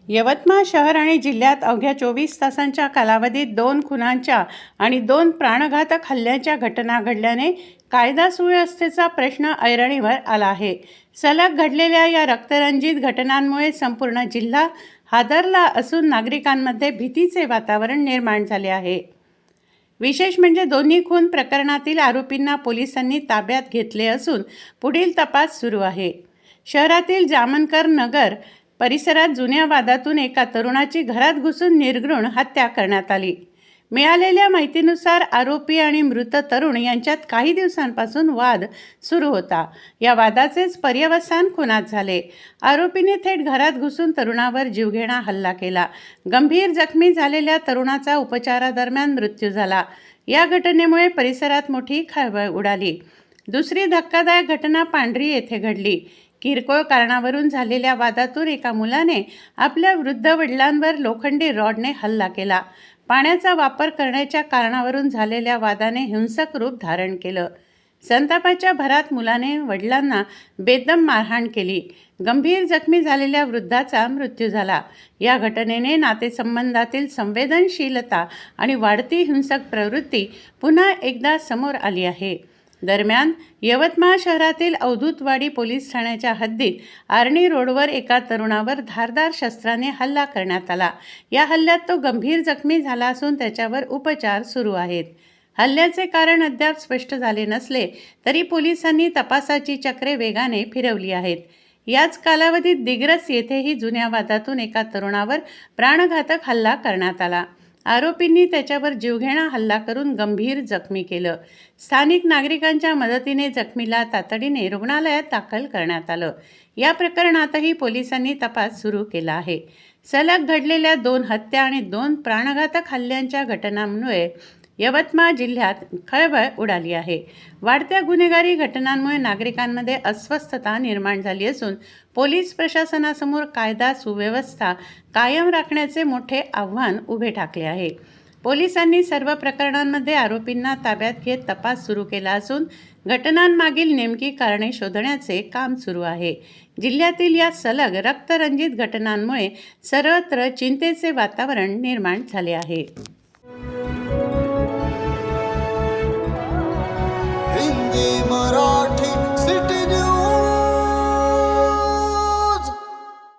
यवतमाळ शहर आणि जिल्ह्यात अवघ्या 24 तासांच्या कालावधीत 2 खुनांच्या आणि 2 प्राणघातक हल्ल्याच्या घटना घडल्याने कायदा सुव्यवस्थेचा प्रश्न ऐरणीवर आला आहे. सलग घडलेल्या या रक्तरंजित घटनांमुळे संपूर्ण जिल्हा हादरला असून नागरिकांमध्ये भीतीचे वातावरण निर्माण झाले आहे. विशेष म्हणजे दोन्ही खून प्रकरणातील आरोपींना पोलिसांनी ताब्यात घेतले असून पुढील तपास सुरू आहे. शहरातील जामनकर नगर परिसरात जुन्या वादातून एका तरुणाची घरात घुसून निर्घृण हत्या करण्यात आली. मिळालेल्या माहितीनुसार आरोपी आणि मृत तरुण यांच्यात काही दिवसांपासून वाद सुरू होता. या वादाचेच पर्यवसान खुनात झाले. आरोपीने थेट घरात घुसून तरुणावर जीवघेणा हल्ला केला. गंभीर जखमी झालेल्या तरुणाचा उपचारादरम्यान मृत्यू झाला. या घटनेमुळे परिसरात मोठी खळबळ उडाली. दुसरी धक्कादायक घटना पांढरी येथे घडली. किरकोळ कारणावरून झालेल्या वादातून एका मुलाने आपल्या वृद्ध वडिलांवर लोखंडी रॉडने हल्ला केला. पाण्याचा वापर करण्याच्या कारणावरून झालेल्या वादाने हिंसक रूप धारण केलं. संतापाच्या भरात मुलाने वडिलांना बेदम मारहाण केली. गंभीर जखमी झालेल्या वृद्धाचा मृत्यू झाला. या घटनेने नातेसंबंधातील संवेदनशीलता आणि वाढती हिंसक प्रवृत्ती पुन्हा एकदा समोर आली आहे. दरम्यान यवतमाळ शहरातील अवधूतवाडी पोलीस ठाण्याच्या हद्दीत आर्णी रोडवर एका तरुणावर धारदार शस्त्राने हल्ला करण्यात आला. या हल्ल्यात तो गंभीर जखमी झाला असून त्याच्यावर उपचार सुरू आहेत. हल्ल्याचे कारण अद्याप स्पष्ट झाले नसले तरी पोलिसांनी तपासाची चक्रे वेगाने फिरवली आहेत. याच कालावधीत दिग्रस येथेही जुन्या वादातून एका तरुणावर प्राणघातक हल्ला करण्यात आला. आरोपींनी त्याच्यावर जीवघेणा हल्ला करून गंभीर जखमी केलं. स्थानिक नागरिकांच्या मदतीने जखमीला तातडीने रुग्णालयात दाखल करण्यात आलं. या प्रकरणातही पोलिसांनी तपास सुरू केला आहे. सलग घडलेल्या 2 हत्या आणि 2 प्राणघातक हल्ल्यांच्या घटनांमुळे यवतमाळ जिल्ह्यात खळबळ उडाली आहे. वाढत्या गुन्हेगारी घटनांमुळे नागरिकांमध्ये अस्वस्थता निर्माण झाली असून पोलीस प्रशासनासमोर कायदा सुव्यवस्था कायम राखण्याचे मोठे आव्हान उभे ठाकले आहे. पोलिसांनी सर्व प्रकरणांमध्ये आरोपींना ताब्यात घेत तपास सुरू केला असून घटनांमागील नेमकी कारणे शोधण्याचे काम सुरू आहे. जिल्ह्यातील या सलग रक्तरंजित घटनांमुळे सर्वत्र चिंतेचे वातावरण निर्माण झाले आहे. हिंदी मराठी